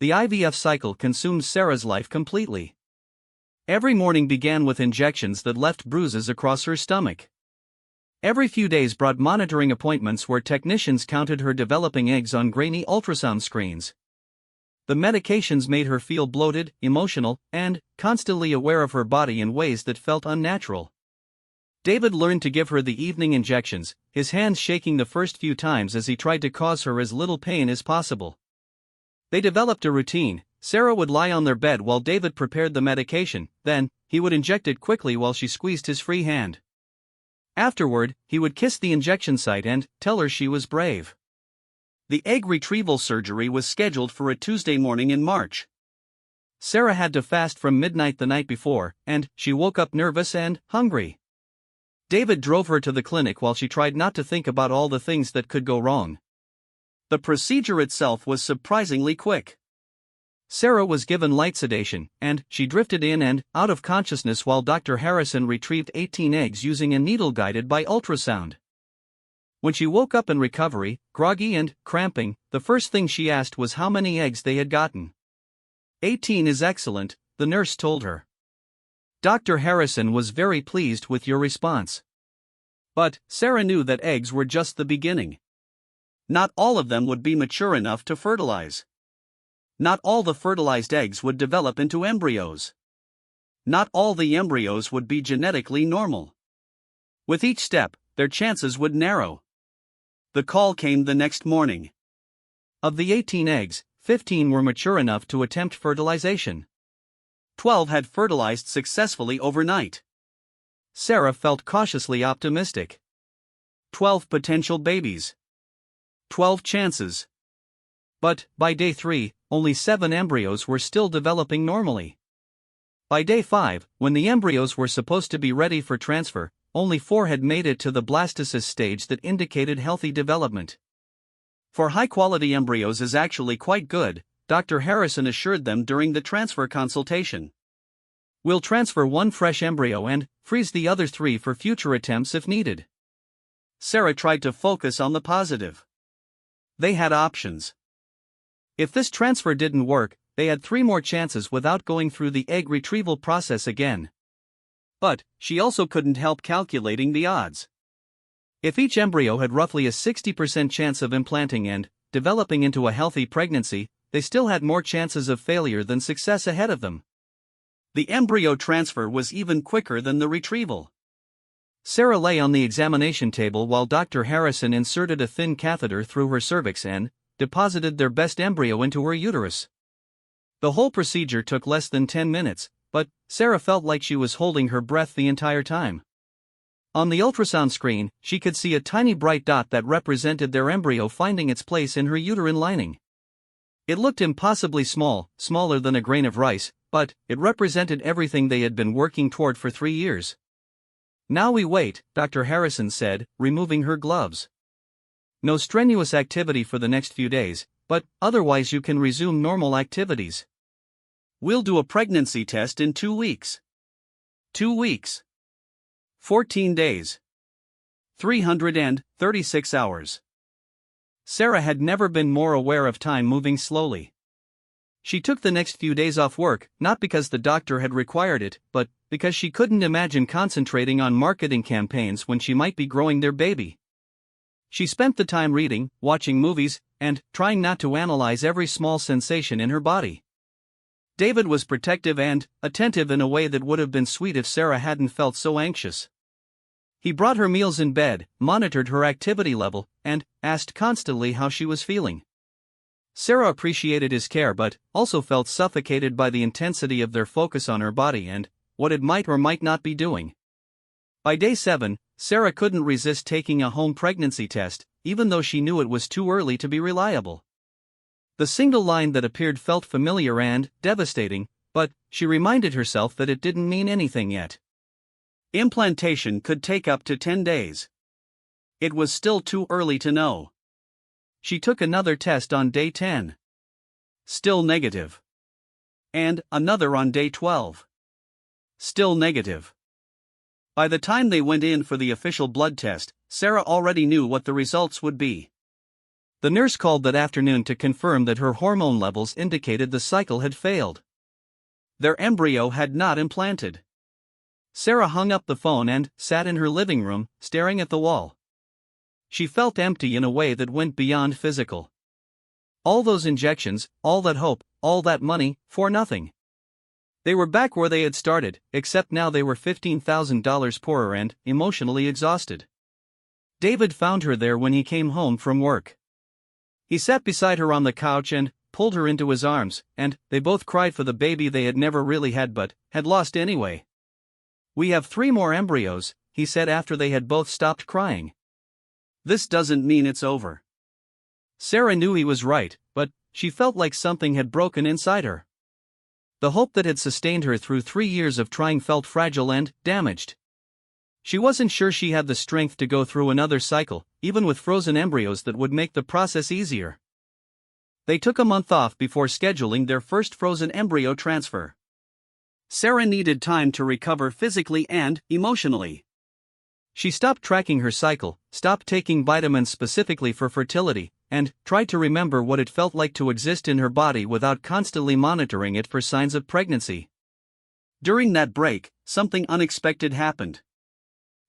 the IVF cycle consumed Sarah's life completely. Every morning began with injections that left bruises across her stomach. Every few days brought monitoring appointments where technicians counted her developing eggs on grainy ultrasound screens. The medications made her feel bloated, emotional, and constantly aware of her body in ways that felt unnatural. David learned to give her the evening injections, his hands shaking the first few times as he tried to cause her as little pain as possible. They developed a routine. Sarah would lie on their bed while David prepared the medication, then, he would inject it quickly while she squeezed his free hand. Afterward, he would kiss the injection site and tell her she was brave. The egg retrieval surgery was scheduled for a Tuesday morning in March. Sarah had to fast from midnight the night before, and she woke up nervous and hungry. David drove her to the clinic while she tried not to think about all the things that could go wrong. The procedure itself was surprisingly quick. Sarah was given light sedation, and she drifted in and out of consciousness while Dr. Harrison retrieved 18 eggs using a needle guided by ultrasound. When she woke up in recovery, groggy and cramping, the first thing she asked was how many eggs they had gotten. 18 is excellent, the nurse told her. Dr. Harrison was very pleased with your response. But Sarah knew that eggs were just the beginning. Not all of them would be mature enough to fertilize. Not all the fertilized eggs would develop into embryos. Not all the embryos would be genetically normal. With each step, their chances would narrow. The call came the next morning. Of the 18 eggs, 15 were mature enough to attempt fertilization. 12 had fertilized successfully overnight. Sarah felt cautiously optimistic. 12 potential babies. 12 chances. But, by day 3, only 7 embryos were still developing normally. By day 5, when the embryos were supposed to be ready for transfer, only 4 had made it to the blastocyst stage that indicated healthy development. For high-quality embryos is actually quite good, Dr. Harrison assured them during the transfer consultation. We'll transfer 1 fresh embryo and freeze the other 3 for future attempts if needed. Sarah tried to focus on the positive. They had options. If this transfer didn't work, they had 3 more chances without going through the egg retrieval process again. But, she also couldn't help calculating the odds. If each embryo had roughly a 60% chance of implanting and developing into a healthy pregnancy, they still had more chances of failure than success ahead of them. The embryo transfer was even quicker than the retrieval. Sarah lay on the examination table while Dr. Harrison inserted a thin catheter through her cervix and deposited their best embryo into her uterus. The whole procedure took less than 10 minutes, but Sarah felt like she was holding her breath the entire time. On the ultrasound screen, she could see a tiny bright dot that represented their embryo finding its place in her uterine lining. It looked impossibly small, smaller than a grain of rice, but it represented everything they had been working toward for 3 years. Now we wait, Dr. Harrison said, removing her gloves. No strenuous activity for the next few days, but otherwise you can resume normal activities. We'll do a pregnancy test in 2 weeks. 2 weeks. 14 days. 336 hours. Sarah had never been more aware of time moving slowly. She took the next few days off work, not because the doctor had required it, but because she couldn't imagine concentrating on marketing campaigns when she might be growing their baby. She spent the time reading, watching movies, and trying not to analyze every small sensation in her body. David was protective and attentive in a way that would have been sweet if Sarah hadn't felt so anxious. He brought her meals in bed, monitored her activity level, and asked constantly how she was feeling. Sarah appreciated his care but also felt suffocated by the intensity of their focus on her body and what it might or might not be doing. By day 7, Sarah couldn't resist taking a home pregnancy test, even though she knew it was too early to be reliable. The single line that appeared felt familiar and devastating, but she reminded herself that it didn't mean anything yet. Implantation could take up to 10 days. It was still too early to know. She took another test on day 10. Still negative. And another on day 12. Still negative. By the time they went in for the official blood test, Sarah already knew what the results would be. The nurse called that afternoon to confirm that her hormone levels indicated the cycle had failed. Their embryo had not implanted. Sarah hung up the phone and sat in her living room, staring at the wall. She felt empty in a way that went beyond physical. All those injections, all that hope, all that money, for nothing. They were back where they had started, except now they were $15,000 poorer and emotionally exhausted. David found her there when he came home from work. He sat beside her on the couch and pulled her into his arms, and they both cried for the baby they had never really had but had lost anyway. "We have 3 more embryos," he said after they had both stopped crying. "This doesn't mean it's over." Sarah knew he was right, but she felt like something had broken inside her. The hope that had sustained her through 3 years of trying felt fragile and damaged. She wasn't sure she had the strength to go through another cycle, even with frozen embryos that would make the process easier. They took a month off before scheduling their first frozen embryo transfer. Sarah needed time to recover physically and emotionally. She stopped tracking her cycle, stopped taking vitamins specifically for fertility, and tried to remember what it felt like to exist in her body without constantly monitoring it for signs of pregnancy. During that break, something unexpected happened.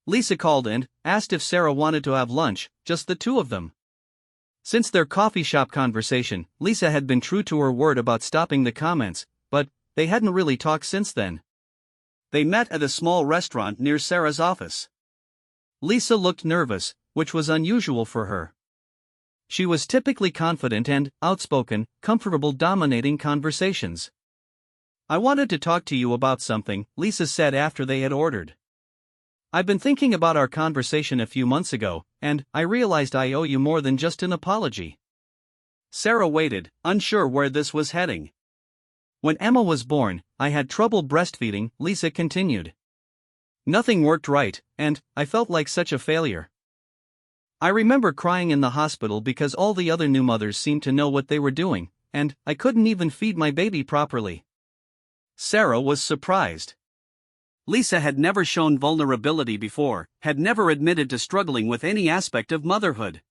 Lisa called and asked if Sarah wanted to have lunch, just the two of them. Since their coffee shop conversation, Lisa had been true to her word about stopping the comments, but they hadn't really talked since then. They met at a small restaurant near Sarah's office. Lisa looked nervous, which was unusual for her. She was typically confident and outspoken, comfortable dominating conversations. "I wanted to talk to you about something," Lisa said after they had ordered. "I've been thinking about our conversation a few months ago, and I realized I owe you more than just an apology." Sarah waited, unsure where this was heading. "When Emma was born, I had trouble breastfeeding," Lisa continued. "Nothing worked right, and I felt like such a failure. I remember crying in the hospital because all the other new mothers seemed to know what they were doing, and I couldn't even feed my baby properly." Sarah was surprised. Lisa had never shown vulnerability before, had never admitted to struggling with any aspect of motherhood.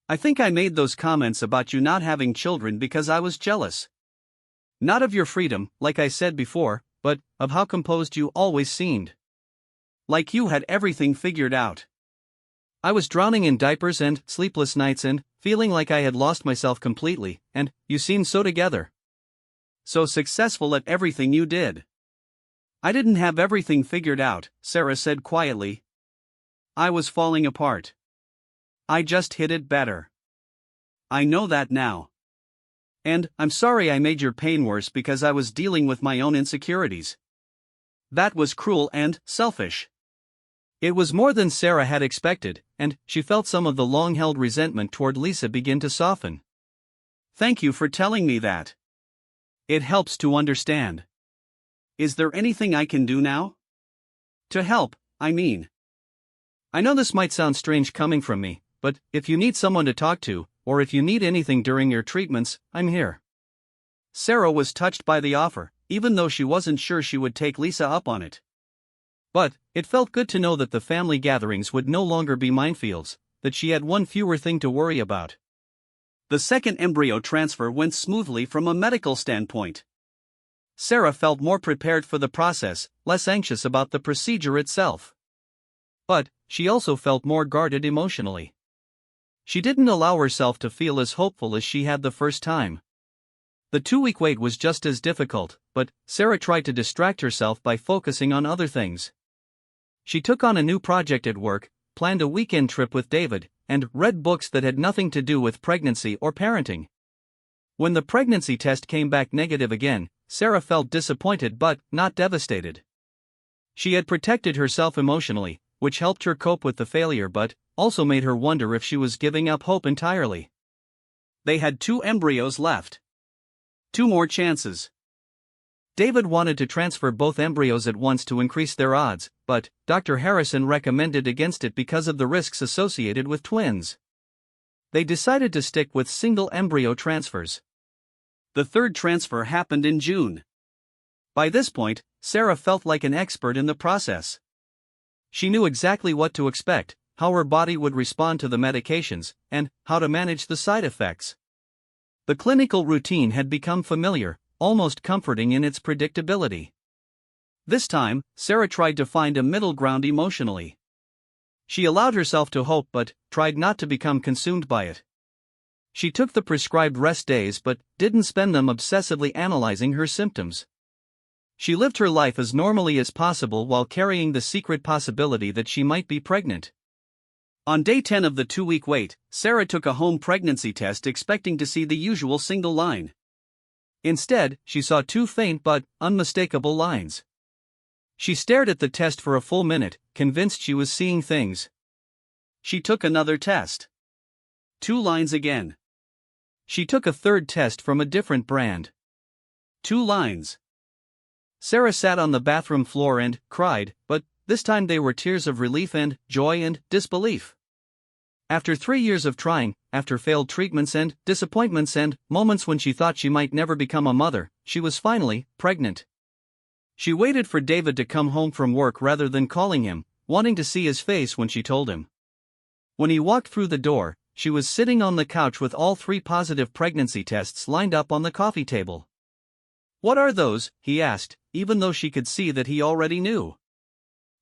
"I think I made those comments about you not having children because I was jealous. Not of your freedom, like I said before, but of how composed you always seemed. Like you had everything figured out. I was drowning in diapers and sleepless nights and feeling like I had lost myself completely, and you seemed so together. So successful at everything you did." "I didn't have everything figured out," Sarah said quietly. "I was falling apart. I just hid it better. I know that now. And I'm sorry I made your pain worse because I was dealing with my own insecurities. That was cruel and selfish." It was more than Sarah had expected, and she felt some of the long-held resentment toward Lisa begin to soften. "Thank you for telling me that. It helps to understand. Is there anything I can do now? To help, I mean. I know this might sound strange coming from me, but if you need someone to talk to, or if you need anything during your treatments, I'm here." Sarah was touched by the offer, even though she wasn't sure she would take Lisa up on it. But it felt good to know that the family gatherings would no longer be minefields, that she had one fewer thing to worry about. The second embryo transfer went smoothly from a medical standpoint. Sarah felt more prepared for the process, less anxious about the procedure itself. But she also felt more guarded emotionally. She didn't allow herself to feel as hopeful as she had the first time. The 2-week wait was just as difficult, but Sarah tried to distract herself by focusing on other things. She took on a new project at work, planned a weekend trip with David, and read books that had nothing to do with pregnancy or parenting. When the pregnancy test came back negative again, Sarah felt disappointed but not devastated. She had protected herself emotionally, which helped her cope with the failure but also made her wonder if she was giving up hope entirely. They had 2 embryos left. 2 more chances. David wanted to transfer both embryos at once to increase their odds, but Dr. Harrison recommended against it because of the risks associated with twins. They decided to stick with single embryo transfers. The 3rd transfer happened in June. By this point, Sarah felt like an expert in the process. She knew exactly what to expect, how her body would respond to the medications, and how to manage the side effects. The clinical routine had become familiar, almost comforting in its predictability. This time, Sarah tried to find a middle ground emotionally. She allowed herself to hope but tried not to become consumed by it. She took the prescribed rest days but didn't spend them obsessively analyzing her symptoms. She lived her life as normally as possible while carrying the secret possibility that she might be pregnant. On day 10 of the 2-week wait, Sarah took a home pregnancy test expecting to see the usual single line. Instead, she saw 2 faint but unmistakable lines. She stared at the test for a full minute, convinced she was seeing things. She took another test. 2 lines again. She took a third test from a different brand. 2 lines. Sarah sat on the bathroom floor and cried, but this time they were tears of relief and joy and disbelief. After 3 years of trying, after failed treatments and disappointments and moments when she thought she might never become a mother, she was finally pregnant. She waited for David to come home from work rather than calling him, wanting to see his face when she told him. When he walked through the door, she was sitting on the couch with all 3 positive pregnancy tests lined up on the coffee table. "What are those?" he asked, even though she could see that he already knew.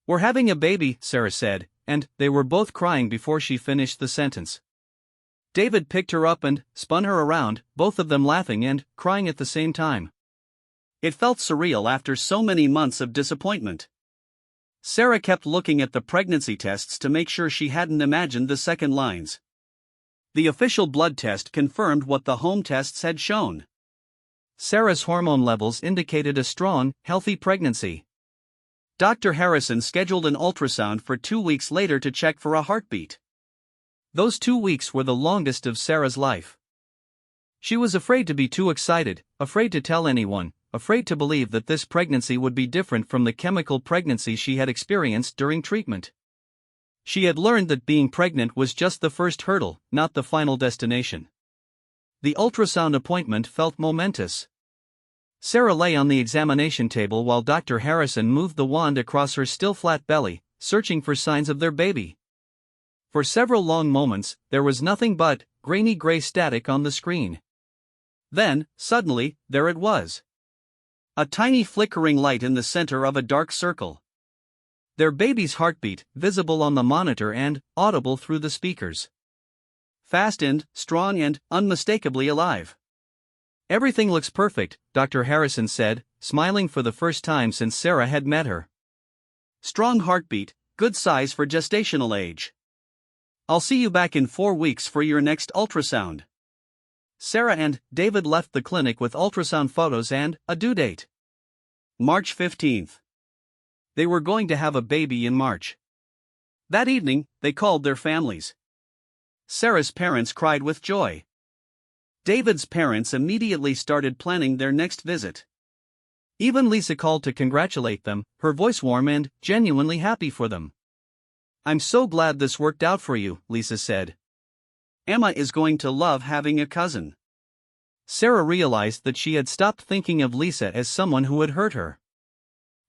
"We're having a baby," Sarah said, and they were both crying before she finished the sentence. David picked her up and spun her around, both of them laughing and crying at the same time. It felt surreal after so many months of disappointment. Sarah kept looking at the pregnancy tests to make sure she hadn't imagined the second lines. The official blood test confirmed what the home tests had shown. Sarah's hormone levels indicated a strong, healthy pregnancy. Dr. Harrison scheduled an ultrasound for 2 weeks later to check for a heartbeat. Those 2 weeks were the longest of Sarah's life. She was afraid to be too excited, afraid to tell anyone, afraid to believe that this pregnancy would be different from the chemical pregnancy she had experienced during treatment. She had learned that being pregnant was just the first hurdle, not the final destination. The ultrasound appointment felt momentous. Sarah lay on the examination table while Dr. Harrison moved the wand across her still flat belly, searching for signs of their baby. For several long moments, there was nothing but grainy gray static on the screen. Then, suddenly, there it was. A tiny flickering light in the center of a dark circle. Their baby's heartbeat, visible on the monitor and audible through the speakers. Fast and strong and unmistakably alive. "Everything looks perfect," Dr. Harrison said, smiling for the first time since Sarah had met her. "Strong heartbeat, good size for gestational age. I'll see you back in 4 weeks for your next ultrasound." Sarah and David left the clinic with ultrasound photos and a due date. March 15th. They were going to have a baby in March. That evening, they called their families. Sarah's parents cried with joy. David's parents immediately started planning their next visit. Even Lisa called to congratulate them, her voice warm and genuinely happy for them. "I'm so glad this worked out for you," Lisa said. "Emma is going to love having a cousin." Sarah realized that she had stopped thinking of Lisa as someone who had hurt her.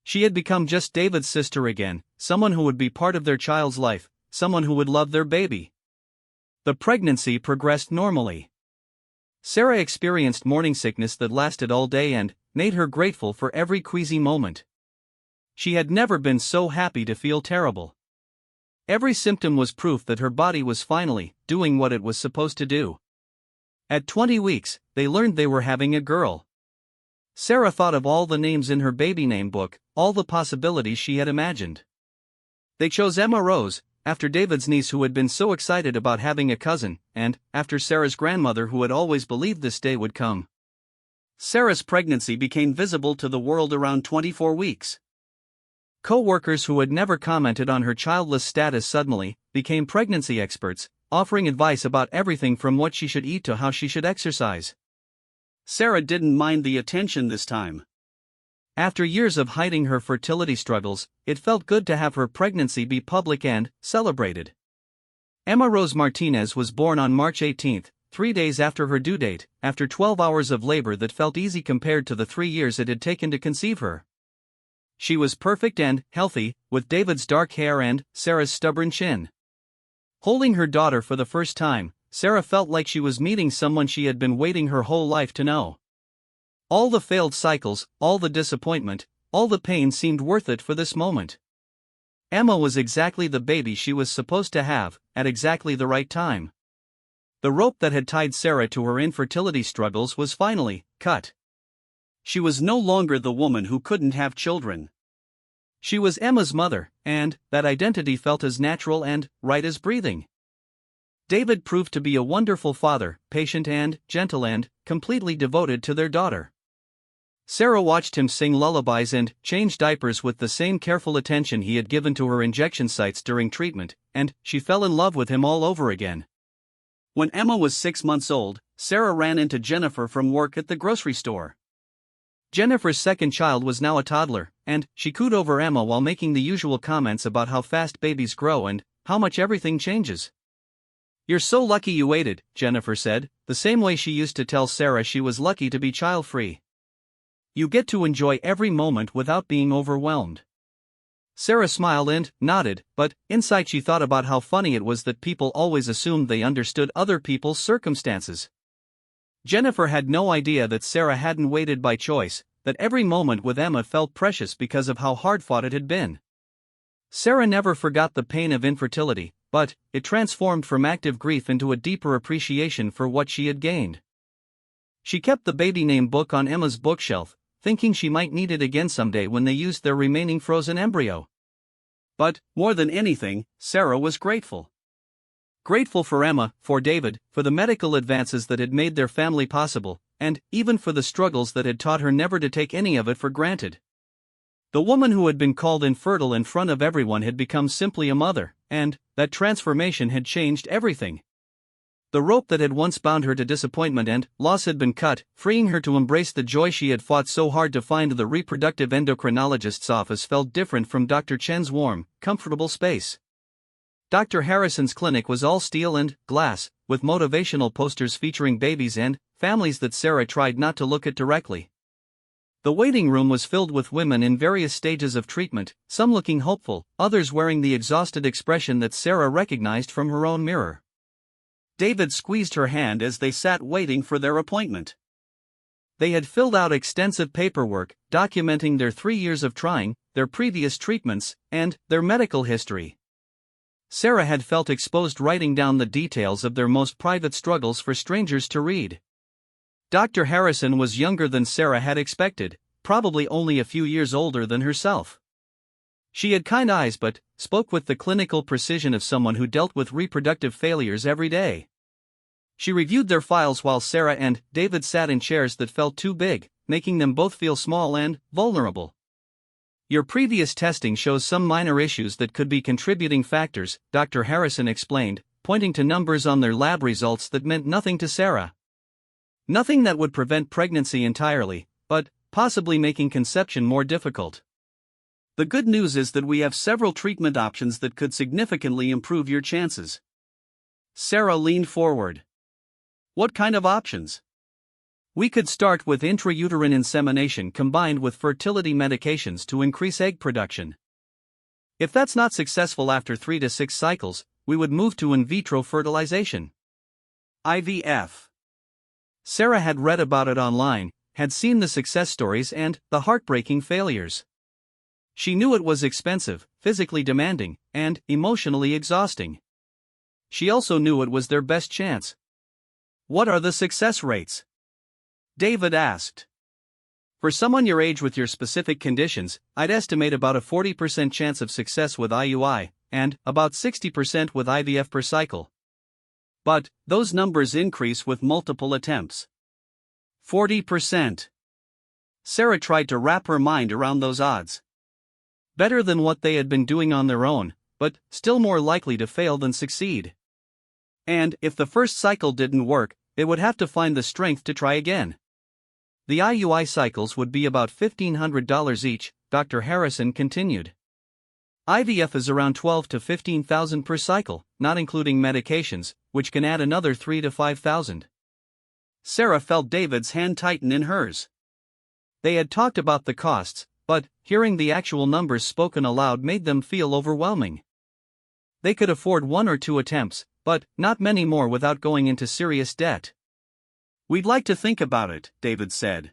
She had become just David's sister again, someone who would be part of their child's life, someone who would love their baby. The pregnancy progressed normally. Sarah experienced morning sickness that lasted all day and made her grateful for every queasy moment. She had never been so happy to feel terrible. Every symptom was proof that her body was finally doing what it was supposed to do. At 20 weeks, they learned they were having a girl. Sarah thought of all the names in her baby name book, all the possibilities she had imagined. They chose Emma Rose, after David's niece who had been so excited about having a cousin, and after Sarah's grandmother who had always believed this day would come. Sarah's pregnancy became visible to the world around 24 weeks. Co-workers who had never commented on her childless status suddenly became pregnancy experts, offering advice about everything from what she should eat to how she should exercise. Sarah didn't mind the attention this time. After years of hiding her fertility struggles, it felt good to have her pregnancy be public and celebrated. Emma Rose Martinez was born on March 18, 3 days after her due date, after 12 hours of labor that felt easy compared to the 3 years it had taken to conceive her. She was perfect and healthy, with David's dark hair and Sarah's stubborn chin. Holding her daughter for the first time, Sarah felt like she was meeting someone she had been waiting her whole life to know. All the failed cycles, all the disappointment, all the pain seemed worth it for this moment. Emma was exactly the baby she was supposed to have, at exactly the right time. The rope that had tied Sarah to her infertility struggles was finally cut. She was no longer the woman who couldn't have children. She was Emma's mother, and that identity felt as natural and right as breathing. David proved to be a wonderful father, patient and gentle and completely devoted to their daughter. Sarah watched him sing lullabies and change diapers with the same careful attention he had given to her injection sites during treatment, and she fell in love with him all over again. When Emma was 6 months old, Sarah ran into Jennifer from work at the grocery store. Jennifer's second child was now a toddler, and she cooed over Emma while making the usual comments about how fast babies grow and how much everything changes. "You're so lucky you waited," Jennifer said, the same way she used to tell Sarah she was lucky to be child-free. "You get to enjoy every moment without being overwhelmed." Sarah smiled and nodded, but inside she thought about how funny it was that people always assumed they understood other people's circumstances. Jennifer had no idea that Sarah hadn't waited by choice, that every moment with Emma felt precious because of how hard-fought it had been. Sarah never forgot the pain of infertility, but it transformed from active grief into a deeper appreciation for what she had gained. She kept the baby name book on Emma's bookshelf, thinking she might need it again someday when they used their remaining frozen embryo. But, more than anything, Sarah was grateful. Grateful for Emma, for David, for the medical advances that had made their family possible, and even for the struggles that had taught her never to take any of it for granted. The woman who had been called infertile in front of everyone had become simply a mother, and that transformation had changed everything. The rope that had once bound her to disappointment and loss had been cut, freeing her to embrace the joy she had fought so hard to find. The reproductive endocrinologist's office felt different from Dr. Chen's warm, comfortable space. Dr. Harrison's clinic was all steel and glass, with motivational posters featuring babies and families that Sarah tried not to look at directly. The waiting room was filled with women in various stages of treatment, some looking hopeful, others wearing the exhausted expression that Sarah recognized from her own mirror. David squeezed her hand as they sat waiting for their appointment. They had filled out extensive paperwork, documenting their 3 years of trying, their previous treatments, and their medical history. Sarah had felt exposed, writing down the details of their most private struggles for strangers to read. Dr. Harrison was younger than Sarah had expected, probably only a few years older than herself. She had kind eyes but spoke with the clinical precision of someone who dealt with reproductive failures every day. She reviewed their files while Sarah and David sat in chairs that felt too big, making them both feel small and vulnerable. "Your previous testing shows some minor issues that could be contributing factors," Dr. Harrison explained, pointing to numbers on their lab results that meant nothing to Sarah. Nothing that would prevent pregnancy entirely, but possibly making conception more difficult. "The good news is that we have several treatment options that could significantly improve your chances." Sarah leaned forward. "What kind of options?" "We could start with intrauterine insemination combined with fertility medications to increase egg production. If that's not successful after 3 to 6 cycles, we would move to in vitro fertilization." IVF. Sarah had read about it online, had seen the success stories and the heartbreaking failures. She knew it was expensive, physically demanding, and emotionally exhausting. She also knew it was their best chance. "What are the success rates?" David asked. "For someone your age with your specific conditions, I'd estimate about a 40% chance of success with IUI, and about 60% with IVF per cycle. But those numbers increase with multiple attempts." 40%. Sarah tried to wrap her mind around those odds. Better than what they had been doing on their own, but still more likely to fail than succeed. And if the first cycle didn't work, they would have to find the strength to try again. The IUI cycles would be about $1,500 each, Dr. Harrison continued. IVF is around $12,000 to $15,000 per cycle, not including medications, which can add another $3,000 to $5,000. Sarah felt David's hand tighten in hers. They had talked about the costs, but hearing the actual numbers spoken aloud made them feel overwhelming. they could afford 1 or 2 attempts, but not many more without going into serious debt. We'd like to think about it, David said.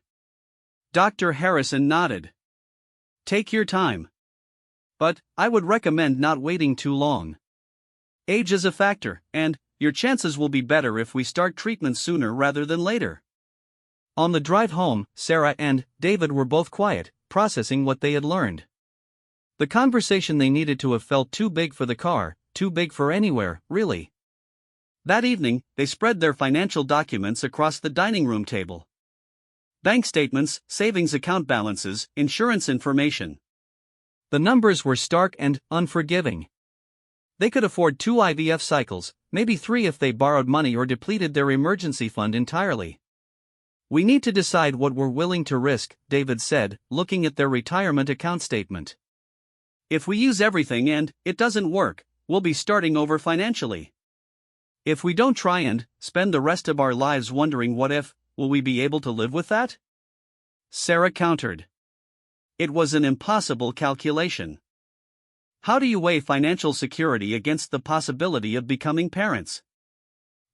Dr. Harrison nodded. Take your time. But I would recommend not waiting too long. Age is a factor, and your chances will be better if we start treatment sooner rather than later. On the drive home, Sarah and David were both quiet, processing what they had learned. The conversation they needed to have felt too big for the car, too big for anywhere, really. That evening, they spread their financial documents across the dining room table. Bank statements, savings account balances, insurance information. The numbers were stark and unforgiving. They could afford 2 IVF cycles, maybe 3 if they borrowed money or depleted their emergency fund entirely. We need to decide what we're willing to risk, David said, looking at their retirement account statement. If we use everything and it doesn't work, we'll be starting over financially. If we don't try and spend the rest of our lives wondering what if, will we be able to live with that? Sarah countered. It was an impossible calculation. How do you weigh financial security against the possibility of becoming parents?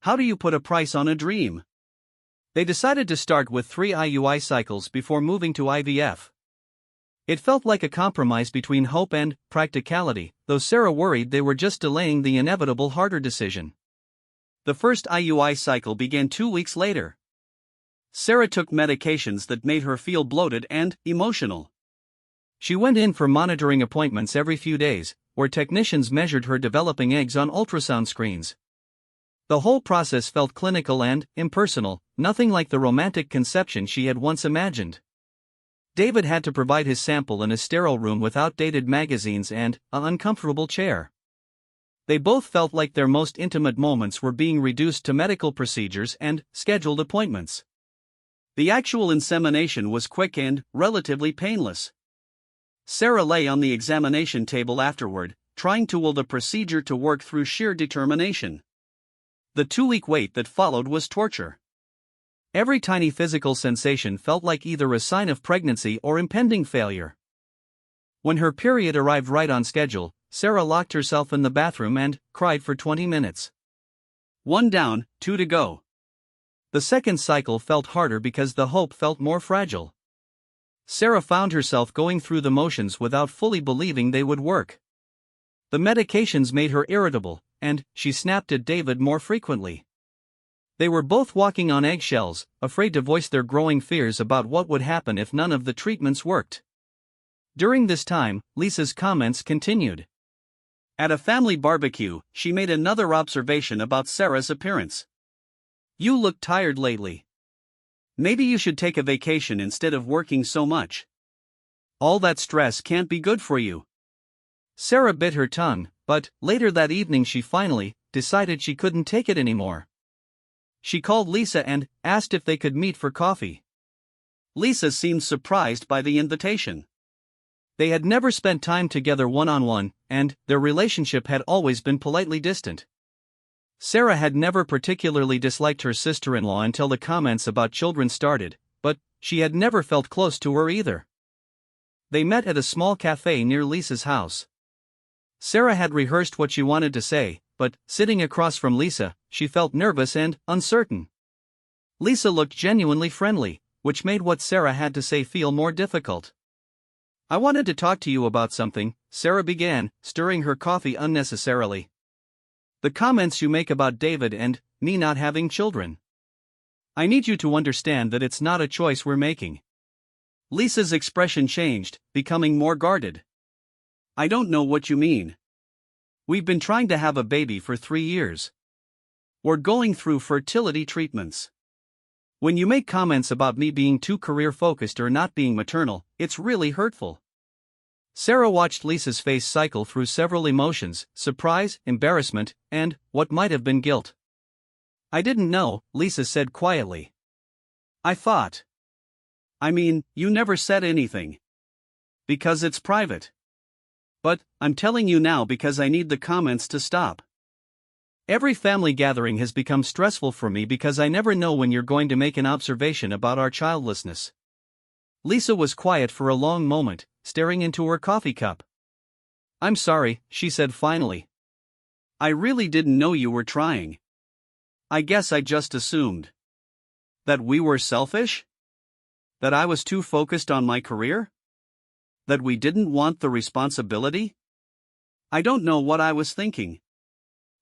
How do you put a price on a dream? They decided to start with 3 IUI cycles before moving to IVF. It felt like a compromise between hope and practicality, though Sarah worried they were just delaying the inevitable harder decision. The first IUI cycle began 2 weeks later. Sarah took medications that made her feel bloated and emotional. She went in for monitoring appointments every few days, where technicians measured her developing eggs on ultrasound screens. The whole process felt clinical and impersonal, nothing like the romantic conception she had once imagined. David had to provide his sample in a sterile room with outdated magazines and an uncomfortable chair. They both felt like their most intimate moments were being reduced to medical procedures and scheduled appointments. The actual insemination was quick and relatively painless. Sarah lay on the examination table afterward, trying to will the procedure to work through sheer determination. The 2-week wait that followed was torture. Every tiny physical sensation felt like either a sign of pregnancy or impending failure. When her period arrived right on schedule, Sarah locked herself in the bathroom and cried for 20 minutes. 1 down, 2 to go. The second cycle felt harder because the hope felt more fragile. Sarah found herself going through the motions without fully believing they would work. The medications made her irritable, and she snapped at David more frequently. They were both walking on eggshells, afraid to voice their growing fears about what would happen if none of the treatments worked. During this time, Lisa's comments continued. At a family barbecue, she made another observation about Sarah's appearance. You look tired lately. Maybe you should take a vacation instead of working so much. All that stress can't be good for you. Sarah bit her tongue, but later that evening she finally decided she couldn't take it anymore. She called Lisa and asked if they could meet for coffee. Lisa seemed surprised by the invitation. They had never spent time together one-on-one, and their relationship had always been politely distant. Sarah had never particularly disliked her sister-in-law until the comments about children started, but she had never felt close to her either. They met at a small cafe near Lisa's house. Sarah had rehearsed what she wanted to say, but sitting across from Lisa, she felt nervous and uncertain. Lisa looked genuinely friendly, which made what Sarah had to say feel more difficult. I wanted to talk to you about something, Sarah began, stirring her coffee unnecessarily. The comments you make about David and me not having children. I need you to understand that it's not a choice we're making. Lisa's expression changed, becoming more guarded. I don't know what you mean. We've been trying to have a baby for 3 years. We're going through fertility treatments. When you make comments about me being too career-focused or not being maternal, it's really hurtful. Sarah watched Lisa's face cycle through several emotions: surprise, embarrassment, and what might have been guilt. I didn't know, Lisa said quietly. I thought. I mean, you never said anything. Because it's private. But I'm telling you now because I need the comments to stop. Every family gathering has become stressful for me because I never know when you're going to make an observation about our childlessness. Lisa was quiet for a long moment, staring into her coffee cup. I'm sorry, she said finally. I really didn't know you were trying. I guess I just assumed. That we were selfish? That I was too focused on my career? That we didn't want the responsibility? I don't know what I was thinking.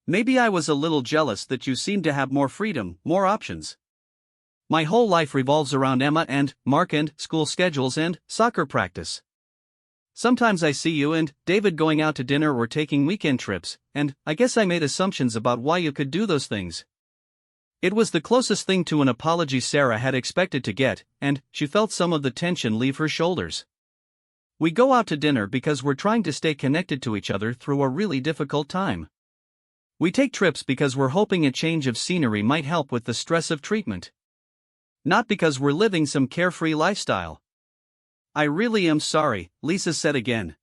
Maybe I was a little jealous that you seemed to have more freedom, more options. My whole life revolves around Emma and Mark and school schedules and soccer practice. Sometimes I see you and David going out to dinner or taking weekend trips, and I guess I made assumptions about why you could do those things. It was the closest thing to an apology Sarah had expected to get, and she felt some of the tension leave her shoulders. We go out to dinner because we're trying to stay connected to each other through a really difficult time. We take trips because we're hoping a change of scenery might help with the stress of treatment. Not because we're living some carefree lifestyle. I really am sorry, Lisa said again.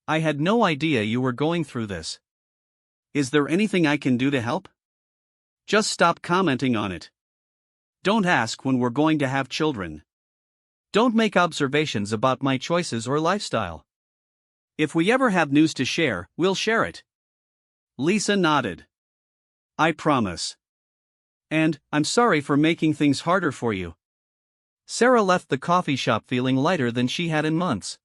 I had no idea you were going through this. Is there anything I can do to help? Just stop commenting on it. Don't ask when we're going to have children. Don't make observations about my choices or lifestyle. If we ever have news to share, we'll share it. Lisa nodded. I promise. And, I'm sorry for making things harder for you. Sarah left the coffee shop feeling lighter than she had in months.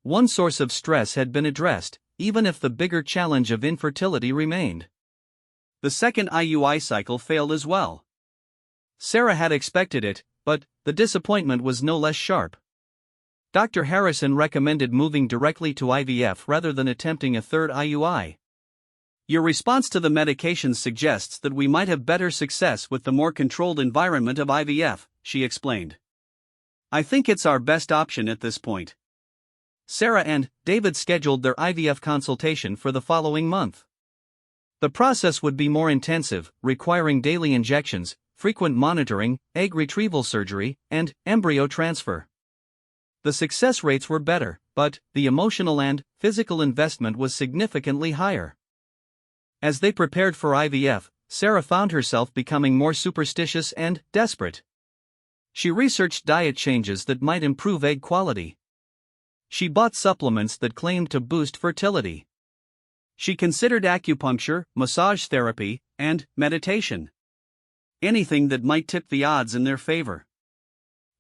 One source of stress had been addressed, even if the bigger challenge of infertility remained. The second IUI cycle failed as well. Sarah had expected it, but the disappointment was no less sharp. Dr. Harrison recommended moving directly to IVF rather than attempting a third IUI. Your response to the medications suggests that we might have better success with the more controlled environment of IVF, she explained. I think it's our best option at this point. Sarah and David scheduled their IVF consultation for the following month. The process would be more intensive, requiring daily injections, frequent monitoring, egg retrieval surgery, and embryo transfer. The success rates were better, but the emotional and physical investment was significantly higher. As they prepared for IVF, Sarah found herself becoming more superstitious and desperate. She researched diet changes that might improve egg quality. She bought supplements that claimed to boost fertility. She considered acupuncture, massage therapy, and meditation. Anything that might tip the odds in their favor.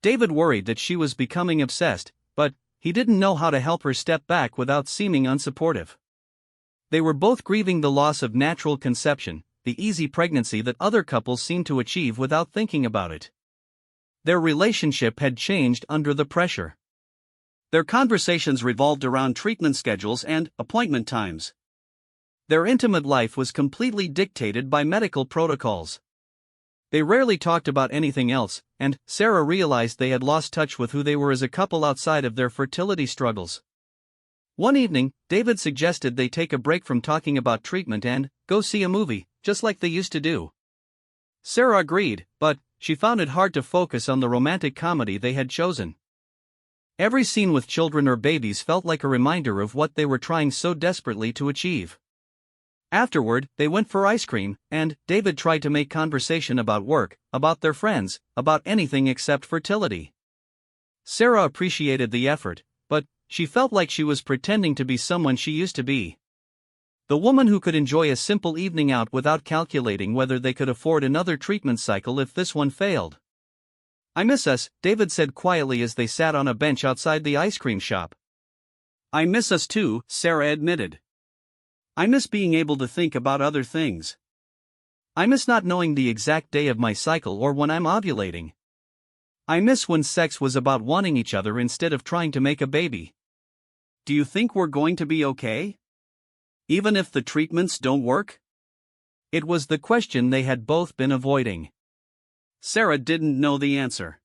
David worried that she was becoming obsessed, but he didn't know how to help her step back without seeming unsupportive. They were both grieving the loss of natural conception, the easy pregnancy that other couples seem to achieve without thinking about it. Their relationship had changed under the pressure. Their conversations revolved around treatment schedules and appointment times. Their intimate life was completely dictated by medical protocols. They rarely talked about anything else, and Sarah realized they had lost touch with who they were as a couple outside of their fertility struggles. One evening, David suggested they take a break from talking about treatment and go see a movie, just like they used to do. Sarah agreed, but she found it hard to focus on the romantic comedy they had chosen. Every scene with children or babies felt like a reminder of what they were trying so desperately to achieve. Afterward, they went for ice cream, and David tried to make conversation about work, about their friends, about anything except fertility. Sarah appreciated the effort, but she felt like she was pretending to be someone she used to be. The woman who could enjoy a simple evening out without calculating whether they could afford another treatment cycle if this one failed. I miss us, David said quietly as they sat on a bench outside the ice cream shop. I miss us too, Sarah admitted. I miss being able to think about other things. I miss not knowing the exact day of my cycle or when I'm ovulating. I miss when sex was about wanting each other instead of trying to make a baby. Do you think we're going to be okay? Even if the treatments don't work? It was the question they had both been avoiding. Sarah didn't know the answer.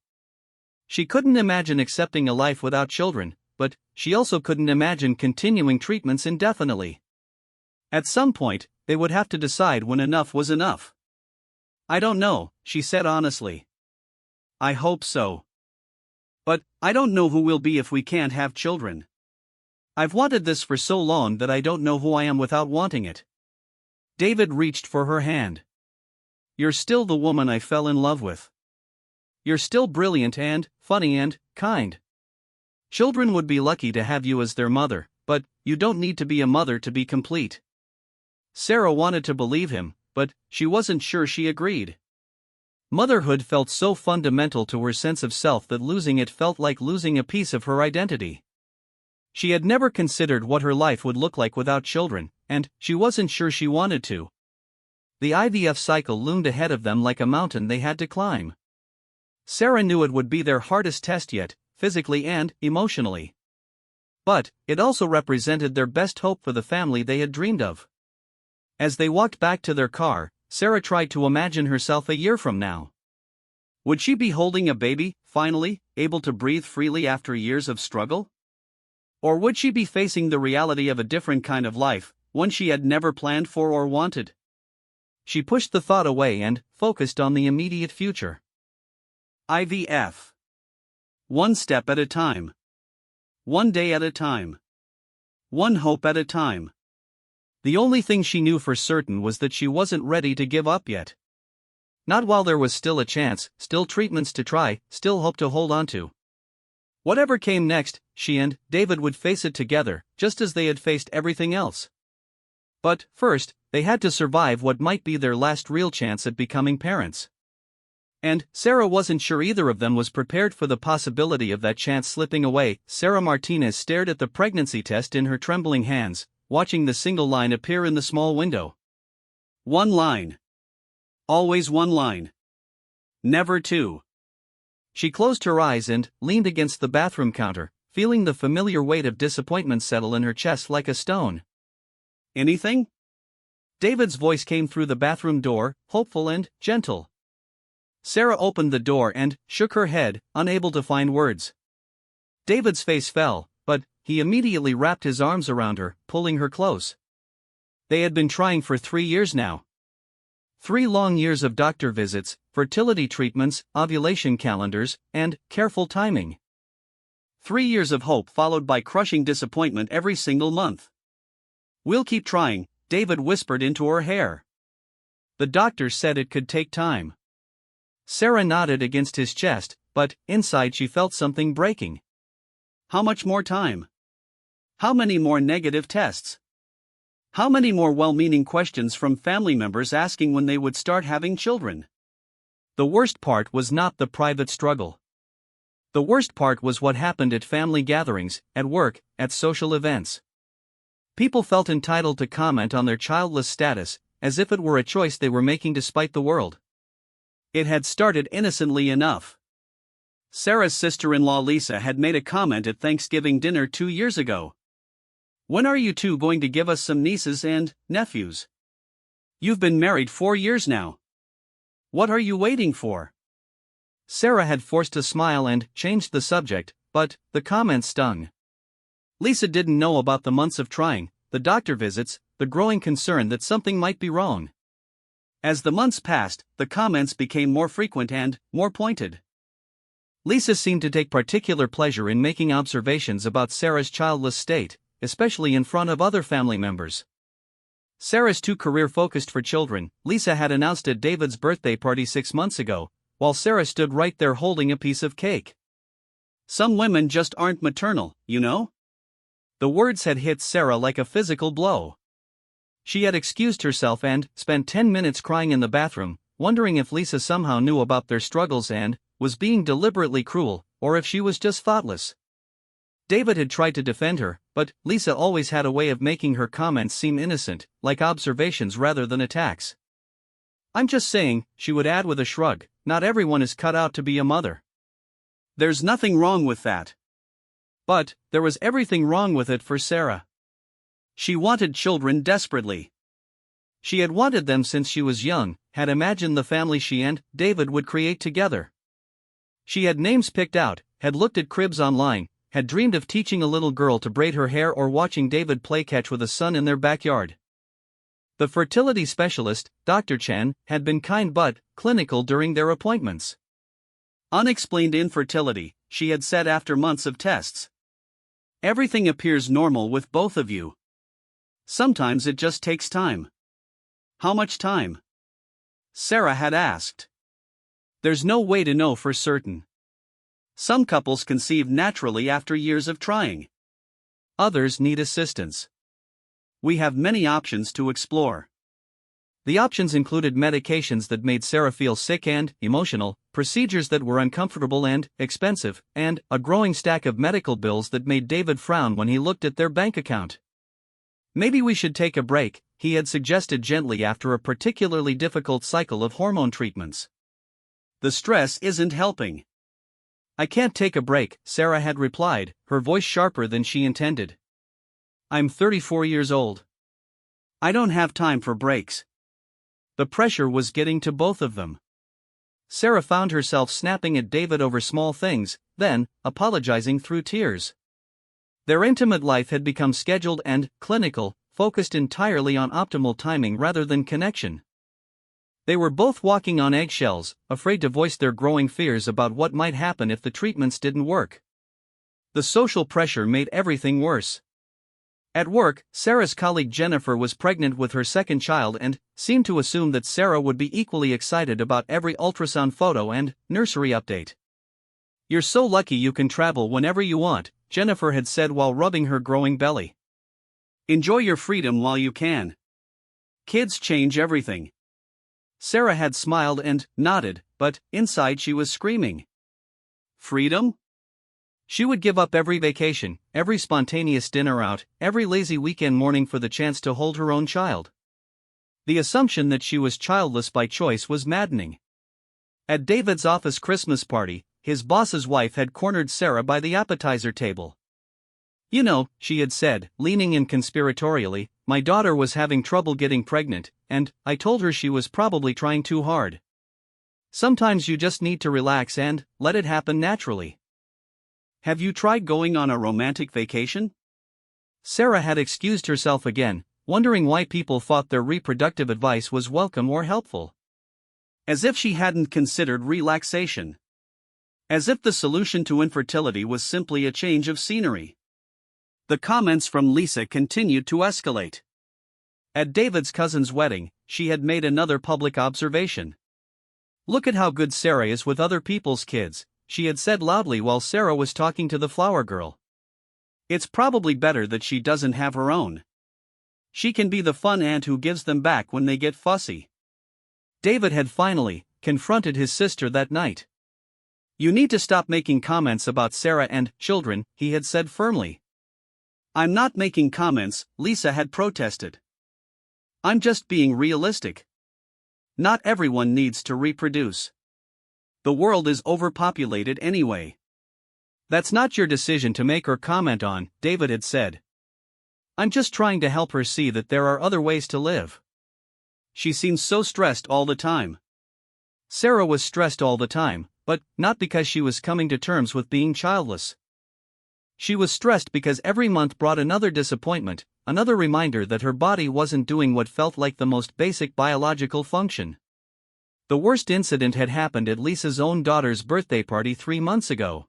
She couldn't imagine accepting a life without children, but she also couldn't imagine continuing treatments indefinitely. At some point, they would have to decide when enough was enough. I don't know, she said honestly. I hope so. But I don't know who we'll be if we can't have children. I've wanted this for so long that I don't know who I am without wanting it. David reached for her hand. You're still the woman I fell in love with. You're still brilliant and funny and kind. Children would be lucky to have you as their mother, but you don't need to be a mother to be complete. Sarah wanted to believe him, but she wasn't sure she agreed. Motherhood felt so fundamental to her sense of self that losing it felt like losing a piece of her identity. She had never considered what her life would look like without children, and she wasn't sure she wanted to. The IVF cycle loomed ahead of them like a mountain they had to climb. Sarah knew it would be their hardest test yet, physically and emotionally. But it also represented their best hope for the family they had dreamed of. As they walked back to their car, Sarah tried to imagine herself a year from now. Would she be holding a baby, finally, able to breathe freely after years of struggle? Or would she be facing the reality of a different kind of life, one she had never planned for or wanted? She pushed the thought away and focused on the immediate future. IVF. One step at a time. One day at a time. One hope at a time. The only thing she knew for certain was that she wasn't ready to give up yet. Not while there was still a chance, still treatments to try, still hope to hold on to. Whatever came next, she and David would face it together, just as they had faced everything else. But first, they had to survive what might be their last real chance at becoming parents. And Sarah wasn't sure either of them was prepared for the possibility of that chance slipping away. Sarah Martinez stared at the pregnancy test in her trembling hands, watching the single line appear in the small window. One line. Always one line. Never two. She closed her eyes and leaned against the bathroom counter, feeling the familiar weight of disappointment settle in her chest like a stone. Anything? David's voice came through the bathroom door, hopeful and gentle. Sarah opened the door and shook her head, unable to find words. David's face fell, but he immediately wrapped his arms around her, pulling her close. They had been trying for 3 years now. 3 long years of doctor visits, fertility treatments, ovulation calendars, and careful timing. 3 years of hope followed by crushing disappointment every single month. "We'll keep trying," David whispered into her hair. "The doctor said it could take time." Sarah nodded against his chest, but inside she felt something breaking. How much more time? How many more negative tests? How many more well-meaning questions from family members asking when they would start having children? The worst part was not the private struggle. The worst part was what happened at family gatherings, at work, at social events. People felt entitled to comment on their childless status, as if it were a choice they were making to spite the world. It had started innocently enough. Sarah's sister-in-law Lisa had made a comment at Thanksgiving dinner 2 years ago. "When are you two going to give us some nieces and nephews? You've been married 4 years now. What are you waiting for?" Sarah had forced a smile and changed the subject, but the comment stung. Lisa didn't know about the months of trying, the doctor visits, the growing concern that something might be wrong. As the months passed, the comments became more frequent and more pointed. Lisa seemed to take particular pleasure in making observations about Sarah's childless state, especially in front of other family members. Sarah's too career-focused for children, Lisa had announced at David's birthday party 6 months ago, while Sarah stood right there holding a piece of cake. "Some women just aren't maternal, you know?" The words had hit Sarah like a physical blow. She had excused herself and spent 10 minutes crying in the bathroom, wondering if Lisa somehow knew about their struggles and was being deliberately cruel, or if she was just thoughtless. David had tried to defend her, but Lisa always had a way of making her comments seem innocent, like observations rather than attacks. "I'm just saying," she would add with a shrug, "not everyone is cut out to be a mother." There's nothing wrong with that. But there was everything wrong with it for Sarah. She wanted children desperately. She had wanted them since she was young, had imagined the family she and David would create together. She had names picked out, had looked at cribs online, had dreamed of teaching a little girl to braid her hair or watching David play catch with a son in their backyard. The fertility specialist, Dr. Chen, had been kind but clinical during their appointments. "Unexplained infertility," she had said after months of tests. "Everything appears normal with both of you. Sometimes it just takes time." "How much time?" Sarah had asked. There's no way to know for certain. Some couples conceive naturally after years of trying. Others need assistance. We have many options to explore. The options included medications that made Sarah feel sick and emotional, procedures that were uncomfortable and expensive, and a growing stack of medical bills that made David frown when he looked at their bank account. Maybe we should take a break, he had suggested gently after a particularly difficult cycle of hormone treatments. The stress isn't helping. I can't take a break, Sarah had replied, her voice sharper than she intended. I'm 34 years old. I don't have time for breaks. The pressure was getting to both of them. Sarah found herself snapping at David over small things, then apologizing through tears. Their intimate life had become scheduled and clinical, focused entirely on optimal timing rather than connection. They were both walking on eggshells, afraid to voice their growing fears about what might happen if the treatments didn't work. The social pressure made everything worse. At work, Sarah's colleague Jennifer was pregnant with her second child and seemed to assume that Sarah would be equally excited about every ultrasound photo and nursery update. You're so lucky you can travel whenever you want, Jennifer had said while rubbing her growing belly. Enjoy your freedom while you can. Kids change everything. Sarah had smiled and nodded, but inside she was screaming. Freedom? She would give up every vacation, every spontaneous dinner out, every lazy weekend morning for the chance to hold her own child. The assumption that she was childless by choice was maddening. At David's office Christmas party, his boss's wife had cornered Sarah by the appetizer table. You know, she had said, leaning in conspiratorially, my daughter was having trouble getting pregnant, and I told her she was probably trying too hard. Sometimes you just need to relax and let it happen naturally. Have you tried going on a romantic vacation? Sarah had excused herself again, wondering why people thought their reproductive advice was welcome or helpful. As if she hadn't considered relaxation. As if the solution to infertility was simply a change of scenery. The comments from Lisa continued to escalate. At David's cousin's wedding, she had made another public observation. Look at how good Sarah is with other people's kids, she had said loudly while Sarah was talking to the flower girl. It's probably better that she doesn't have her own. She can be the fun aunt who gives them back when they get fussy. David had finally confronted his sister that night. You need to stop making comments about Sarah and children, he had said firmly. I'm not making comments, Lisa had protested. I'm just being realistic. Not everyone needs to reproduce. The world is overpopulated anyway. That's not your decision to make or comment on, David had said. I'm just trying to help her see that there are other ways to live. She seems so stressed all the time. Sarah was stressed all the time, but not because she was coming to terms with being childless. She was stressed because every month brought another disappointment, another reminder that her body wasn't doing what felt like the most basic biological function. The worst incident had happened at Lisa's own daughter's birthday party 3 months ago.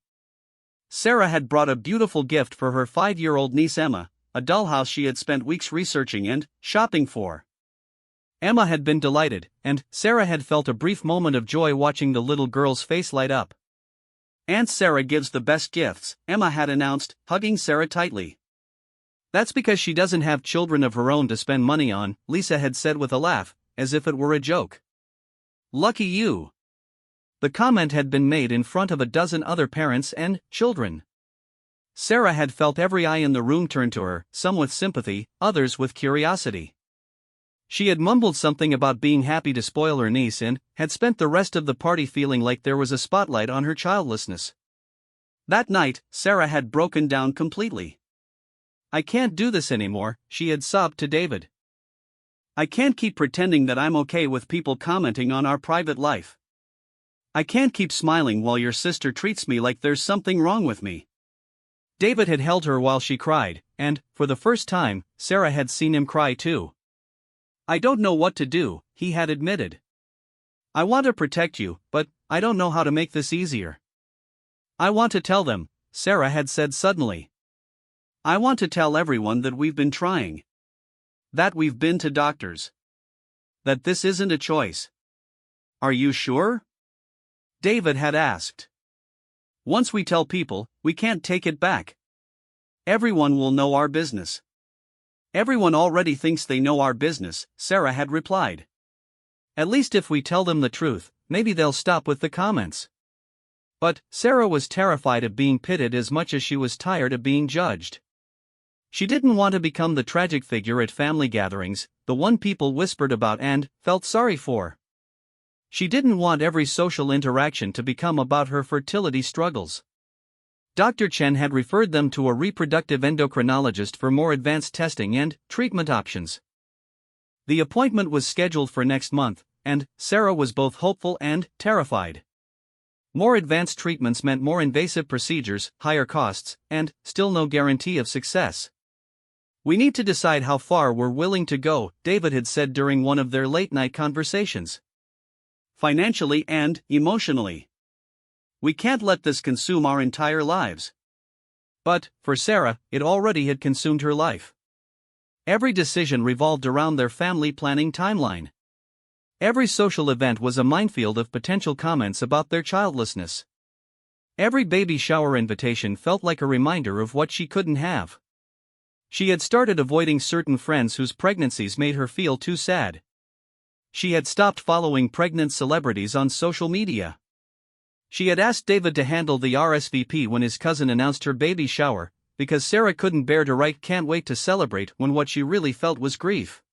Sarah had brought a beautiful gift for her 5-year-old niece Emma, a dollhouse she had spent weeks researching and shopping for. Emma had been delighted, and Sarah had felt a brief moment of joy watching the little girl's face light up. Aunt Sarah gives the best gifts, Emma had announced, hugging Sarah tightly. That's because she doesn't have children of her own to spend money on, Lisa had said with a laugh, as if it were a joke. Lucky you. The comment had been made in front of a dozen other parents and children. Sarah had felt every eye in the room turn to her, some with sympathy, others with curiosity. She had mumbled something about being happy to spoil her niece and had spent the rest of the party feeling like there was a spotlight on her childlessness. That night, Sarah had broken down completely. I can't do this anymore, she had sobbed to David. I can't keep pretending that I'm okay with people commenting on our private life. I can't keep smiling while your sister treats me like there's something wrong with me. David had held her while she cried, and, for the first time, Sarah had seen him cry too. I don't know what to do, he had admitted. I want to protect you, but I don't know how to make this easier. I want to tell them, Sarah had said suddenly. I want to tell everyone that we've been trying. That we've been to doctors. That this isn't a choice. Are you sure? David had asked. Once we tell people, we can't take it back. Everyone will know our business. Everyone already thinks they know our business, Sarah had replied. At least if we tell them the truth, maybe they'll stop with the comments. But Sarah was terrified of being pitted as much as she was tired of being judged. She didn't want to become the tragic figure at family gatherings, the one people whispered about and felt sorry for. She didn't want every social interaction to become about her fertility struggles. Dr. Chen had referred them to a reproductive endocrinologist for more advanced testing and treatment options. The appointment was scheduled for next month, and Sarah was both hopeful and terrified. More advanced treatments meant more invasive procedures, higher costs, and still no guarantee of success. "We need to decide how far we're willing to go," David had said during one of their late-night conversations. "Financially and emotionally. We can't let this consume our entire lives." But, for Sarah, it already had consumed her life. Every decision revolved around their family planning timeline. Every social event was a minefield of potential comments about their childlessness. Every baby shower invitation felt like a reminder of what she couldn't have. She had started avoiding certain friends whose pregnancies made her feel too sad. She had stopped following pregnant celebrities on social media. She had asked David to handle the RSVP when his cousin announced her baby shower, because Sarah couldn't bear to write "can't wait to celebrate" when what she really felt was grief.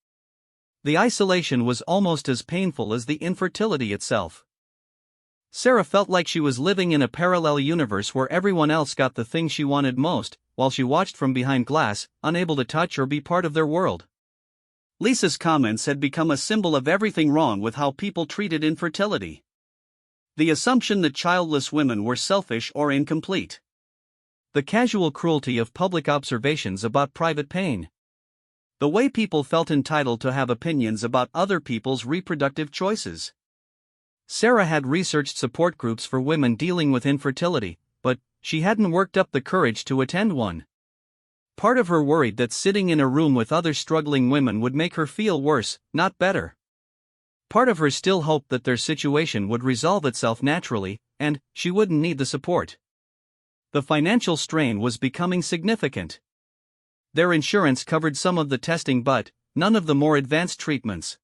The isolation was almost as painful as the infertility itself. Sarah felt like she was living in a parallel universe where everyone else got the thing she wanted most, while she watched from behind glass, unable to touch or be part of their world. Lisa's comments had become a symbol of everything wrong with how people treated infertility. The assumption that childless women were selfish or incomplete. The casual cruelty of public observations about private pain. The way people felt entitled to have opinions about other people's reproductive choices. Sarah had researched support groups for women dealing with infertility, but she hadn't worked up the courage to attend one. Part of her worried that sitting in a room with other struggling women would make her feel worse, not better. Part of her still hoped that their situation would resolve itself naturally, and she wouldn't need the support. The financial strain was becoming significant. Their insurance covered some of the testing but none of the more advanced treatments.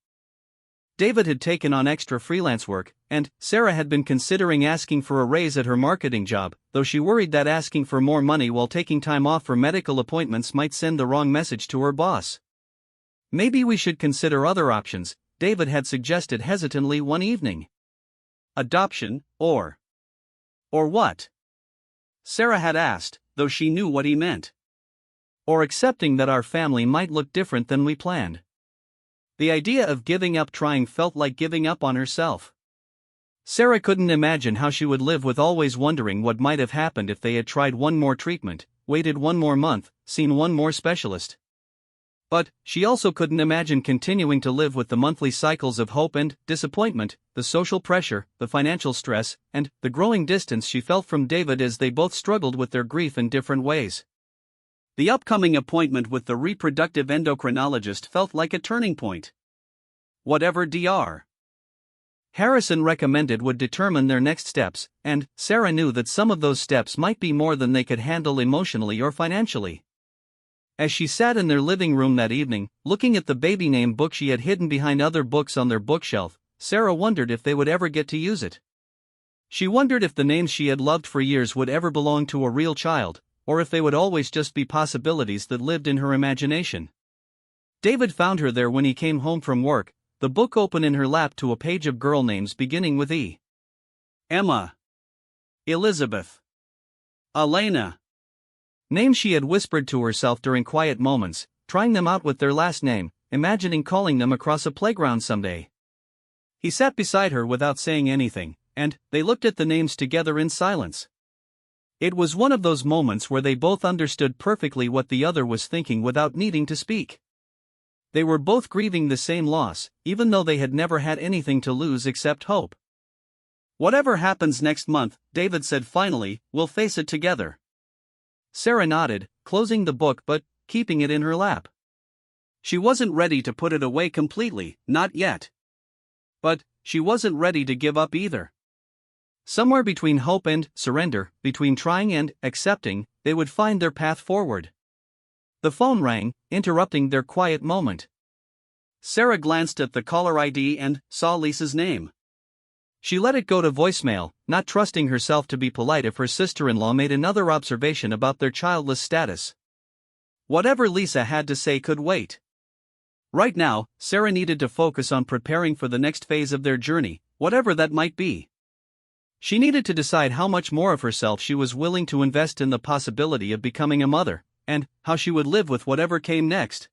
David had taken on extra freelance work, and Sarah had been considering asking for a raise at her marketing job, though she worried that asking for more money while taking time off for medical appointments might send the wrong message to her boss. "Maybe we should consider other options," David had suggested hesitantly one evening. "Adoption, or what?" Sarah had asked, though she knew what he meant. "Or accepting that our family might look different than we planned." The idea of giving up trying felt like giving up on herself. Sarah couldn't imagine how she would live with always wondering what might have happened if they had tried one more treatment, waited one more month, seen one more specialist. But she also couldn't imagine continuing to live with the monthly cycles of hope and disappointment, the social pressure, the financial stress, and the growing distance she felt from David as they both struggled with their grief in different ways. The upcoming appointment with the reproductive endocrinologist felt like a turning point. Whatever Dr. Harrison recommended would determine their next steps, and Sarah knew that some of those steps might be more than they could handle emotionally or financially. As she sat in their living room that evening, looking at the baby name book she had hidden behind other books on their bookshelf, Sarah wondered if they would ever get to use it. She wondered if the names she had loved for years would ever belong to a real child, or if they would always just be possibilities that lived in her imagination. David found her there when he came home from work, the book open in her lap to a page of girl names beginning with E. Emma. Elizabeth. Elena. Names she had whispered to herself during quiet moments, trying them out with their last name, imagining calling them across a playground someday. He sat beside her without saying anything, and they looked at the names together in silence. It was one of those moments where they both understood perfectly what the other was thinking without needing to speak. They were both grieving the same loss, even though they had never had anything to lose except hope. "Whatever happens next month," David said finally, "we'll face it together." Sarah nodded, closing the book but keeping it in her lap. She wasn't ready to put it away completely, not yet. But she wasn't ready to give up either. Somewhere between hope and surrender, between trying and accepting, they would find their path forward. The phone rang, interrupting their quiet moment. Sarah glanced at the caller ID and saw Lisa's name. She let it go to voicemail, not trusting herself to be polite if her sister-in-law made another observation about their childless status. Whatever Lisa had to say could wait. Right now, Sarah needed to focus on preparing for the next phase of their journey, whatever that might be. She needed to decide how much more of herself she was willing to invest in the possibility of becoming a mother, and how she would live with whatever came next.